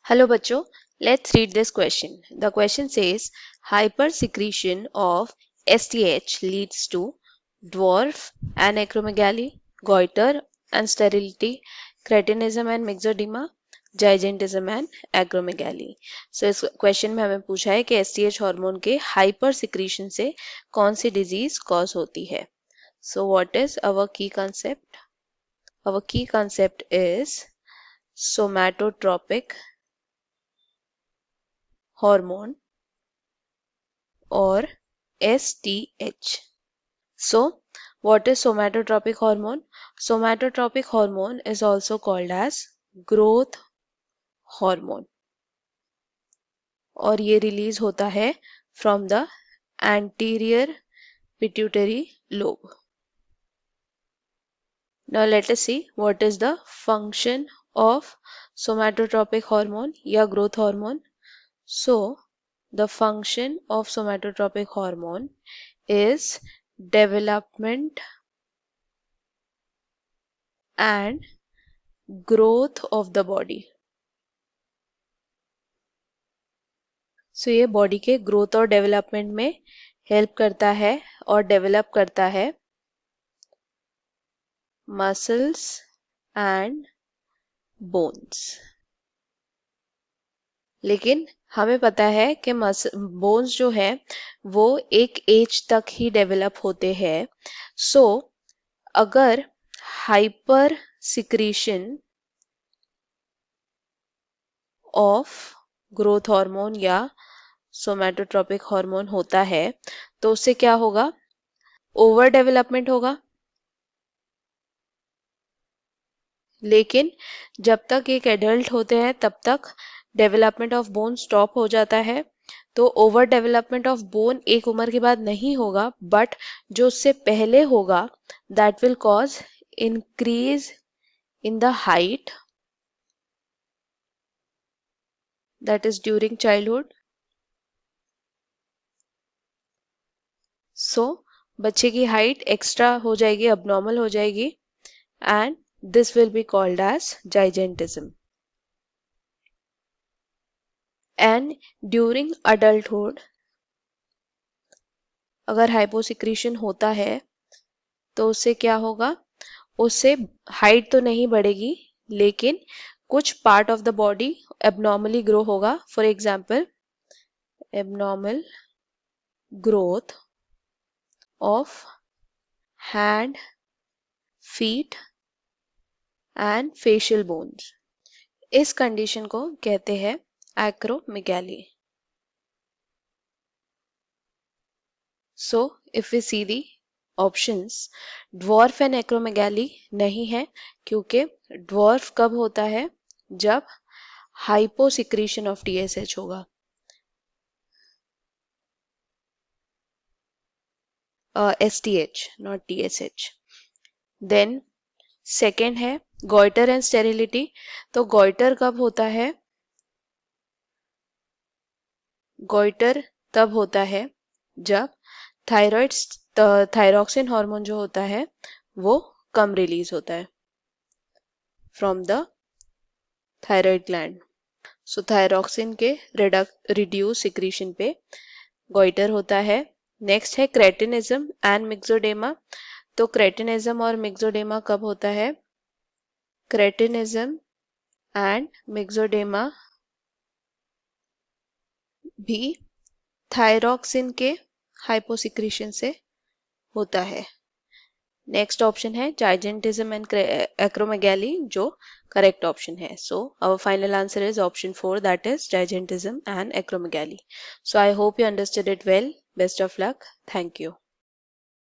Hello bachcho, let's read this question. The question says hypersecretion of STH leads to dwarf and acromegaly, goiter and sterility, cretinism and myxoedema, gigantism and acromegaly. So इस question में हमें पूछा है कि STH hormone के hyper secretion से कौन सी disease cause होती है. So what is our key concept? Our key concept is somatotropic hormone or STH. So, what is somatotropic hormone? Somatotropic hormone is also called as growth hormone और ये release होता है from the anterior pituitary lobe. Now let us see what is the function of somatotropic hormone या growth hormone. So, the function of somatotropic hormone is development and growth of the body. So ये body के growth और development में help करता है और develop करता है मसल्स एंड बोन्स. लेकिन हमें पता है कि बोन्स जो है वो एक एज तक ही डेवलप होते हैं. सो अगर hyper secretion of growth hormone या सोमैटोट्रोपिक हार्मोन होता है तो उससे क्या होगा? ओवर डेवलपमेंट होगा. लेकिन जब तक एक एडल्ट होते हैं तब तक डेवलपमेंट ऑफ बोन स्टॉप हो जाता है. तो ओवर डेवलपमेंट ऑफ बोन एक उम्र के बाद नहीं होगा, बट जो उससे पहले होगा that will cause increase in the height, that is during childhood. So बच्चे की हाइट एक्स्ट्रा हो जाएगी, अबनॉर्मल हो जाएगी, and this will be called as gigantism. And during adulthood अगर हाइपोसिक्रीशन होता है तो उससे क्या होगा? उससे हाइट तो नहीं बढ़ेगी लेकिन कुछ part of the body abnormally grow होगा. For example abnormal growth of hand, feet and facial bones. इस कंडीशन को कहते हैं acromegaly. So if we see the options, dwarf and acromegaly नहीं है क्योंकि dwarf कब होता है? जब hyposecretion of TSH होगा. STH not TSH. Then second है goiter and sterility. तो goiter कब होता है? goiter तब होता है जब थायराइड थायरॉक्सिन हार्मोन जो होता है वो कम रिलीज होता है from the thyroid gland. So thyroxine के रिड्यूस सिक्रीशन पे गोइटर होता है. नेक्स्ट है क्रेटिनिज्म एंड मिक्सोडेमा. तो क्रेटिनिज्म और मिक्सोडेमा कब होता है? क्रेटिनिज्म एंड मिक्सोडेमा भी थायरॉक्सिन के हाइपोसिक्रीशन से होता है. नेक्स्ट ऑप्शन है gigantism एंड acromegaly जो करेक्ट ऑप्शन है. So our final answer is option 4, that is gigantism and acromegaly. So I hope you understood it well. Best of luck. Thank you.